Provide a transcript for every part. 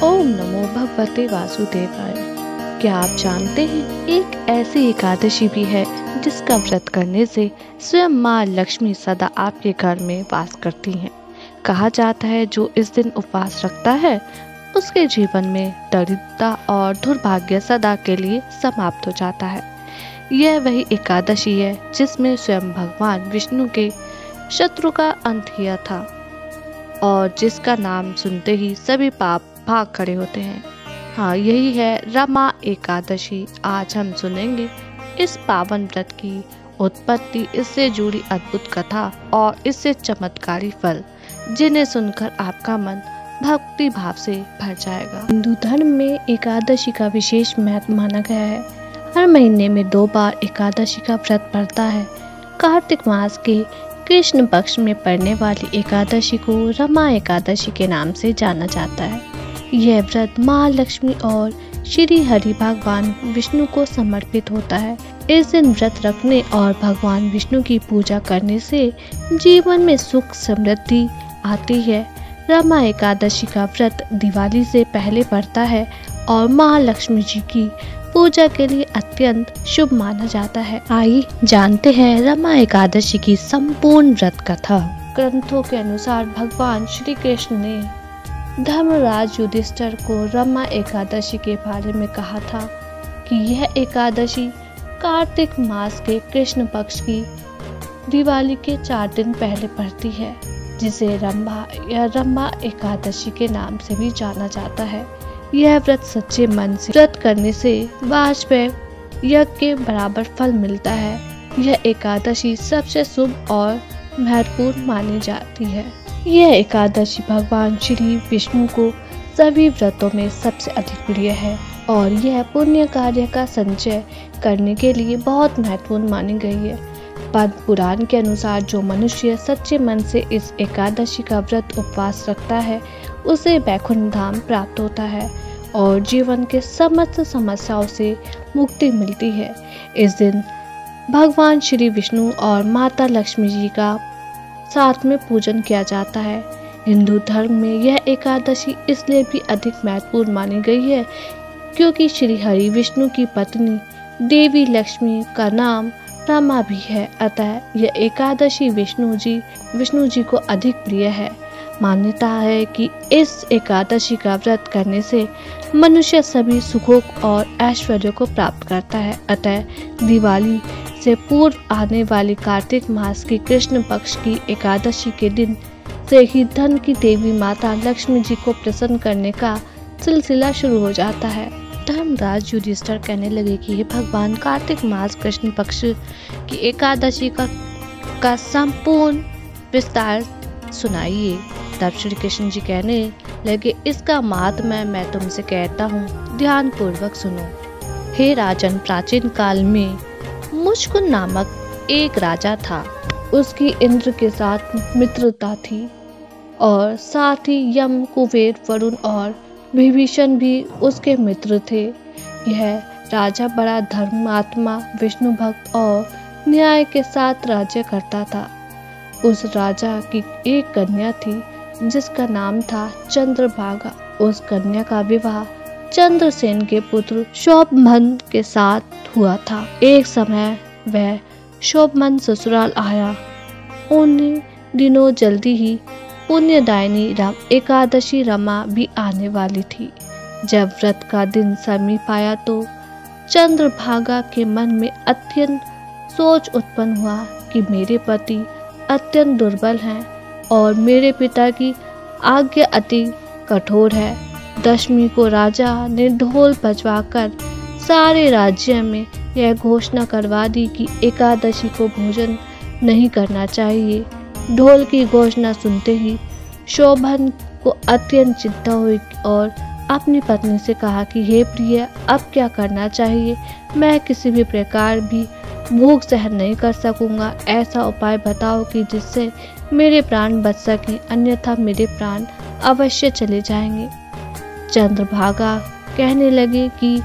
ओम नमो भगवते वासुदेवाय। क्या आप जानते हैं एक ऐसी एकादशी भी है जिसका व्रत करने से स्वयं माँ लक्ष्मी सदा आपके घर में वास करती हैं। कहा जाता है जो इस दिन उपवास रखता है उसके जीवन में दरिद्रता और दुर्भाग्य सदा के लिए समाप्त हो जाता है। यह वही एकादशी है जिसमें स्वयं भगवान विष्णु के शत्रु का अंत किया था और जिसका नाम सुनते ही सभी पाप भाग खड़े होते हैं। हाँ, यही है रमा एकादशी। आज हम सुनेंगे इस पावन व्रत की उत्पत्ति, इससे जुड़ी अद्भुत कथा और इससे चमत्कारी फल, जिन्हें सुनकर आपका मन भक्ति भाव से भर जाएगा। हिंदू धर्म में एकादशी का विशेष महत्व माना गया है। हर महीने में 2 बार एकादशी का व्रत पड़ता है। कार्तिक मास के कृष्ण पक्ष में पड़ने वाली एकादशी को रमा एकादशी के नाम से जाना जाता है। यह व्रत माँ लक्ष्मी और श्री हरि भगवान विष्णु को समर्पित होता है। इस दिन व्रत रखने और भगवान विष्णु की पूजा करने से जीवन में सुख समृद्धि आती है। रमा एकादशी का व्रत दिवाली से पहले पड़ता है और महालक्ष्मी जी की पूजा के लिए अत्यंत शुभ माना जाता है। आइए जानते हैं रमा एकादशी की संपूर्ण व्रत कथा। ग्रंथों के अनुसार भगवान श्री कृष्ण ने धर्मराज युधिष्ठिर को रमा एकादशी के बारे में कहा था कि यह एकादशी कार्तिक मास के कृष्ण पक्ष की दिवाली के 4 दिन पहले पड़ती है, जिसे रंभा या रमा एकादशी के नाम से भी जाना जाता है। यह व्रत सच्चे मन से व्रत करने से वाजपेयी यज्ञ के बराबर फल मिलता है। यह एकादशी सबसे शुभ और महत्वपूर्ण मानी जाती है। यह एकादशी भगवान श्री विष्णु को सभी व्रतों में सबसे अधिक प्रिय है और यह पुण्य कार्य का संचय करने के लिए बहुत महत्वपूर्ण मानी गई है। पद्म पुराण के अनुसार जो मनुष्य सच्चे मन से इस एकादशी का व्रत उपवास रखता है उसे वैकुंठ धाम प्राप्त होता है और जीवन के समस्त समस्याओं से मुक्ति मिलती है। इस दिन भगवान श्री विष्णु और माता लक्ष्मी जी का साथ में पूजन किया जाता है। हिंदू धर्म में यह एकादशी इसलिए भी अधिक महत्वपूर्ण मानी गई है क्योंकि श्री हरि विष्णु की पत्नी देवी लक्ष्मी का नाम रमा भी है। अतः यह एकादशी विष्णु जी को अधिक प्रिय है। मान्यता है कि इस एकादशी का व्रत करने से मनुष्य सभी सुखों और ऐश्वर्य को प्राप्त करता है। अतः दिवाली से पूर्व आने वाली कार्तिक मास की कृष्ण पक्ष की एकादशी के दिन से ही धन की देवी माता लक्ष्मी जी को प्रसन्न करने का सिलसिला शुरू हो जाता है। धर्मराज युधिष्ठिर कहने लगे कि हे भगवान, कार्तिक मास कृष्ण पक्ष की एकादशी का संपूर्ण विस्तार सुनाइए। तब श्री कृष्ण जी कहने लगे, इसका माहात्म्य मैं तुमसे कहता हूँ, ध्यान पूर्वक सुनो। हे राजन, प्राचीन काल में मुचकुंद नामक एक राजा था। उसकी इंद्र के साथ मित्रता थी और साथ ही यम, कुबेर, वरुण और विभीषण भी उसके मित्र थे। यह राजा बड़ा धर्मात्मा, विष्णु भक्त और न्याय के साथ राज्य करता था। उस राजा की एक कन्या थी जिसका नाम था चंद्रभागा। उस कन्या का विवाह चंद्रसेन के पुत्र शोभमन के साथ हुआ था। एक समय वह शोभमन ससुराल आया। उन दिनों जल्दी ही पुण्यदायिनी एकादशी रमा भी आने वाली थी। जब व्रत का दिन समीप आया तो चंद्रभागा के मन में अत्यंत सोच उत्पन्न हुआ कि मेरे पति अत्यंत दुर्बल हैं और मेरे पिता की आज्ञा अति कठोर है। दशमी को राजा ने ढोल बजवाकर सारे राज्य में यह घोषणा करवा दी कि एकादशी को भोजन नहीं करना चाहिए। ढोल की घोषणा सुनते ही शोभन को अत्यंत चिंता हुई और अपनी पत्नी से कहा कि हे प्रिय, अब क्या करना चाहिए? मैं किसी भी प्रकार भी भूख सहन नहीं कर सकूंगा। ऐसा उपाय बताओ कि जिससे मेरे प्राण बच सकें, अन्यथा मेरे प्राण अवश्य चले जाएंगे। चंद्रभागा कहने लगे कि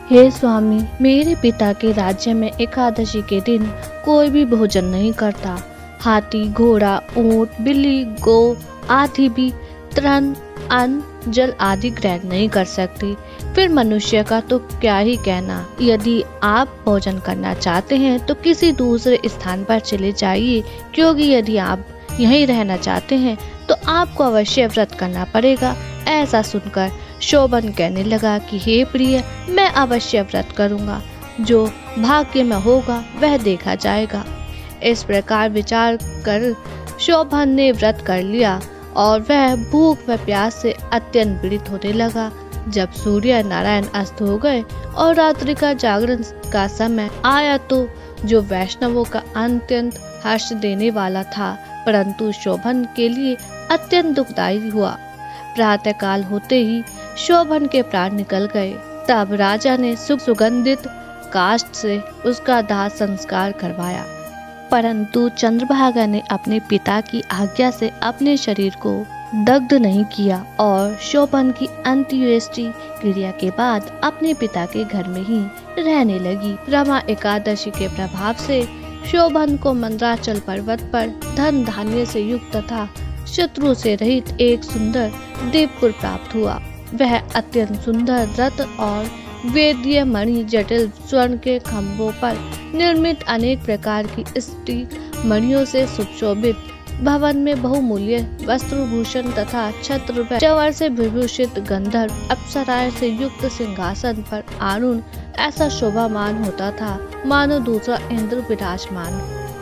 हे स्वामी, मेरे पिता के राज्य में एकादशी के दिन कोई भी भोजन नहीं करता। हाथी, घोड़ा, ऊंट, बिल्ली, गौ आदि भी तृण अन्न जल आदि ग्रहण नहीं कर सकती, फिर मनुष्य का तो क्या ही कहना। यदि आप भोजन करना चाहते हैं तो किसी दूसरे स्थान पर चले जाइए, क्योंकि यदि आप यहीं रहना चाहते हैं तो आपको अवश्य व्रत करना पड़ेगा। ऐसा सुनकर शोभन कहने लगा कि हे प्रिय, मैं अवश्य व्रत करूंगा, जो भाग्य में होगा वह देखा जाएगा। इस प्रकार विचार कर शोभन ने व्रत कर लिया और वह भूख व प्यास से अत्यंत पीड़ित होने लगा। जब सूर्य नारायण अस्त हो गए और रात्रि का जागरण का समय आया तो जो वैष्णवों का अत्यंत हर्ष देने वाला था, परंतु शोभन के लिए अत्यंत दुखदायी हुआ। प्रातः काल होते ही शोभन के प्राण निकल गए। तब राजा ने सुगंधित काष्ठ से उसका दाह संस्कार करवाया, परंतु चंद्रभागा ने अपने पिता की आज्ञा से अपने शरीर को दग्ध नहीं किया और शोभन की अंत्येष्टि क्रिया के बाद अपने पिता के घर में ही रहने लगी। रमा एकादशी के प्रभाव से शोभन को मंदराचल पर्वत पर धन धान्य से युक्त तथा शत्रु से रहित एक सुंदर देवपुर प्राप्त हुआ। वह अत्यंत सुंदर रथ और वेदीय मणि जटिल स्वर्ण के खंभों पर निर्मित अनेक प्रकार की स्टील मणियों से सुशोभित भवन में बहुमूल्य वस्त्रभूषण तथा छत्र व चवर से विभूषित गंधर्व अप्सराएं से युक्त सिंहासन पर आरूढ़ ऐसा शोभामान होता था, मानो दूसरा इंद्र विराजमान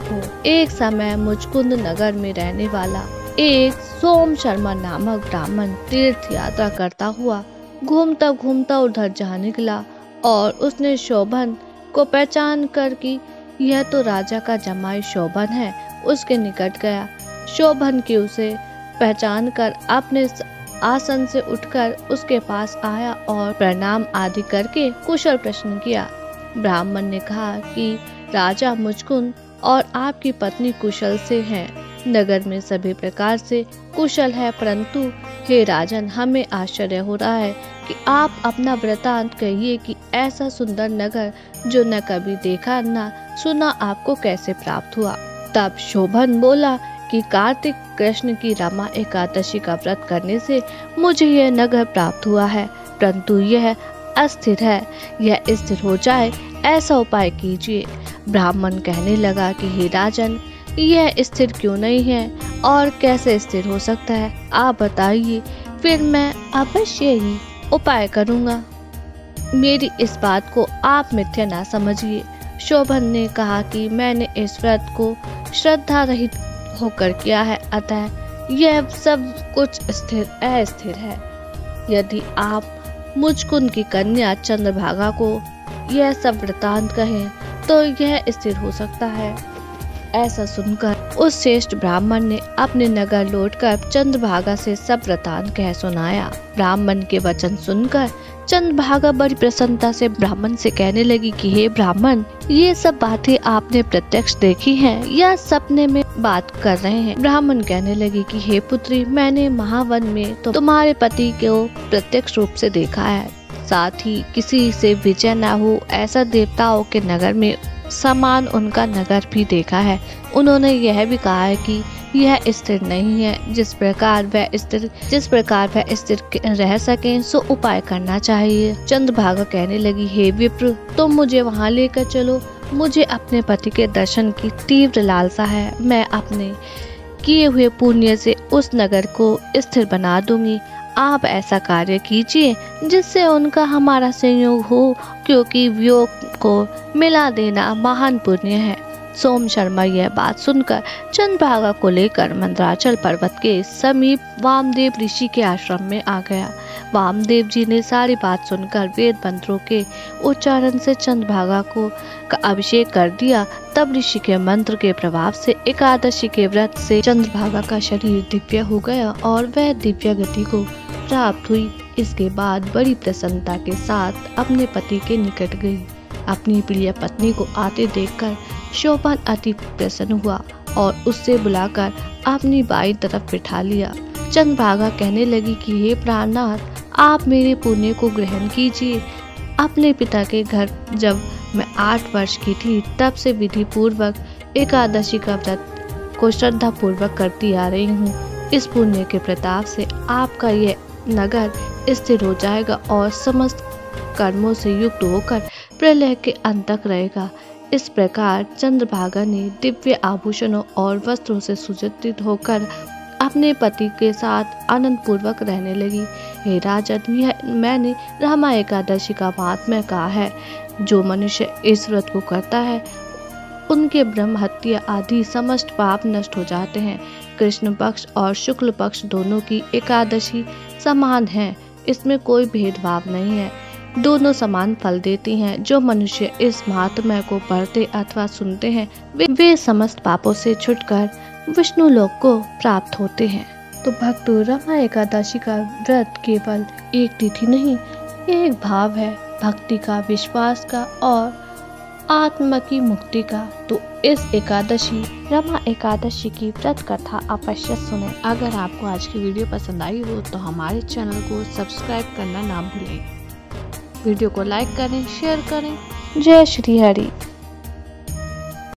हो। एक समय मुचकुंद नगर में रहने वाला एक सोम शर्मा नामक ब्राह्मण तीर्थ यात्रा करता हुआ घूमता घूमता उधर जा निकला और उसने शोभन को पहचान कर कि यह तो राजा का जमाई शोभन है, उसके निकट गया। शोभन की उसे पहचान कर अपने आसन से उठकर उसके पास आया और प्रणाम आदि करके कुशल प्रश्न किया। ब्राह्मण ने कहा कि राजा मुचकुंद और आपकी पत्नी कुशल से हैं। नगर में सभी प्रकार से कुशल है, परंतु हे राजन, हमें आश्चर्य हो रहा है कि आप अपना वृतांत कहिए कि ऐसा सुंदर नगर जो न कभी देखा न सुना आपको कैसे प्राप्त हुआ। तब शोभन बोला कि कार्तिक कृष्ण की रमा एकादशी का व्रत करने से मुझे यह नगर प्राप्त हुआ है, परंतु यह अस्थिर है। यह स्थिर हो जाए ऐसा उपाय कीजिए। ब्राह्मण कहने लगा कि हे राजन, यह स्थिर क्यों नहीं है और कैसे स्थिर हो सकता है, आप बताइए, फिर मैं अवश्य ही उपाय करूँगा। मेरी इस बात को आप मिथ्या ना समझिए। शोभन ने कहा कि मैंने इस व्रत को श्रद्धा रहित होकर किया है, अतः यह सब कुछ स्थिर अस्थिर है। यदि आप मुचकुंद की कन्या चंद्रभागा को यह सब वृतांत कहें तो यह स्थिर हो सकता है। ऐसा सुनकर उस श्रेष्ठ ब्राह्मण ने अपने नगर लौटकर चंद्रभागा से सब वृतांत कह सुनाया। ब्राह्मण के वचन सुनकर चंद्रभागा बड़ी प्रसन्नता से ब्राह्मण से कहने लगी कि हे ब्राह्मण, ये सब बातें आपने प्रत्यक्ष देखी हैं या सपने में बात कर रहे हैं? ब्राह्मण कहने लगी कि हे पुत्री, मैंने महावन में तो तुम्हारे पति को प्रत्यक्ष रूप से देखा है, साथ ही किसी से विजय न हो ऐसा देवताओं के नगर में समान उनका नगर भी देखा है। उन्होंने यह भी कहा है कि यह स्थिर नहीं है। जिस प्रकार वह स्थिर रह सके सो उपाय करना चाहिए। चंद्रभागा कहने लगी, हे विप्र, तुम मुझे वहाँ लेकर चलो। मुझे अपने पति के दर्शन की तीव्र लालसा है। मैं अपने किए हुए पुण्य से उस नगर को स्थिर बना दूंगी। आप ऐसा कार्य कीजिए जिससे उनका हमारा संयोग हो, क्योंकि वियोग को मिला देना महान पुण्य है। सोम शर्मा यह बात सुनकर चंद्रभागा को लेकर मंदराचल पर्वत के समीप वामदेव ऋषि के आश्रम में आ गया। वामदेव जी ने सारी बात सुनकर वेद मंत्रों के उच्चारण से चंद्रभागा को का अभिषेक कर दिया। तब ऋषि के मंत्र के प्रभाव से एकादशी के व्रत से चंद्रभागा का शरीर दिव्य हो गया और वह दिव्य गति को प्राप्त हुई। इसके बाद बड़ी प्रसन्नता के साथ अपने पति के निकट गई। अपनी प्रिय पत्नी को आते देखकर शोभन अति प्रसन्न हुआ और उससे बुलाकर अपनी बाईं तरफ बिठा लिया। चंद्रभागा कहने लगी कि हे प्राणनाथ, आप मेरे पुण्य को ग्रहण कीजिए। अपने पिता के घर जब मैं 8 वर्ष की थी तब से विधि पूर्वक एकादशी का व्रत को श्रद्धा पूर्वक करती आ रही हूँ। इस पुण्य के प्रताप से आपका यह नगर स्थिर हो जाएगा और समस्त कर्मों से युक्त होकर प्रलय के अंत तक रहेगा। इस प्रकार चंद्रभागा ने दिव्य आभूषणों और वस्त्रों से सुसज्जित होकर अपने पति के साथ आनंद पूर्वक रहने लगी। हे राजन, यह मैंने रमा एकादशी का महात्म्य कहा है। जो मनुष्य इस व्रत को करता है उनके ब्रह्म हत्या आदि समस्त पाप नष्ट हो जाते हैं। कृष्ण पक्ष और शुक्ल पक्ष दोनों की एकादशी समान है, इसमें कोई भेदभाव नहीं है, दोनों समान फल देती हैं। जो मनुष्य इस महात्म्य को पढ़ते अथवा सुनते हैं वे समस्त पापों से छुटकर विष्णु लोक को प्राप्त होते हैं। तो भक्तों, रमा एकादशी का व्रत केवल एक तिथि नहीं, यह एक भाव है, भक्ति का, विश्वास का और आत्मा की मुक्ति का। तो इस एकादशी रमा एकादशी की व्रत कथा अवश्य सुने। अगर आपको आज की वीडियो पसंद आई हो तो हमारे चैनल को सब्सक्राइब करना ना भूलें। वीडियो को लाइक करें, शेयर करें। जय श्री हरि।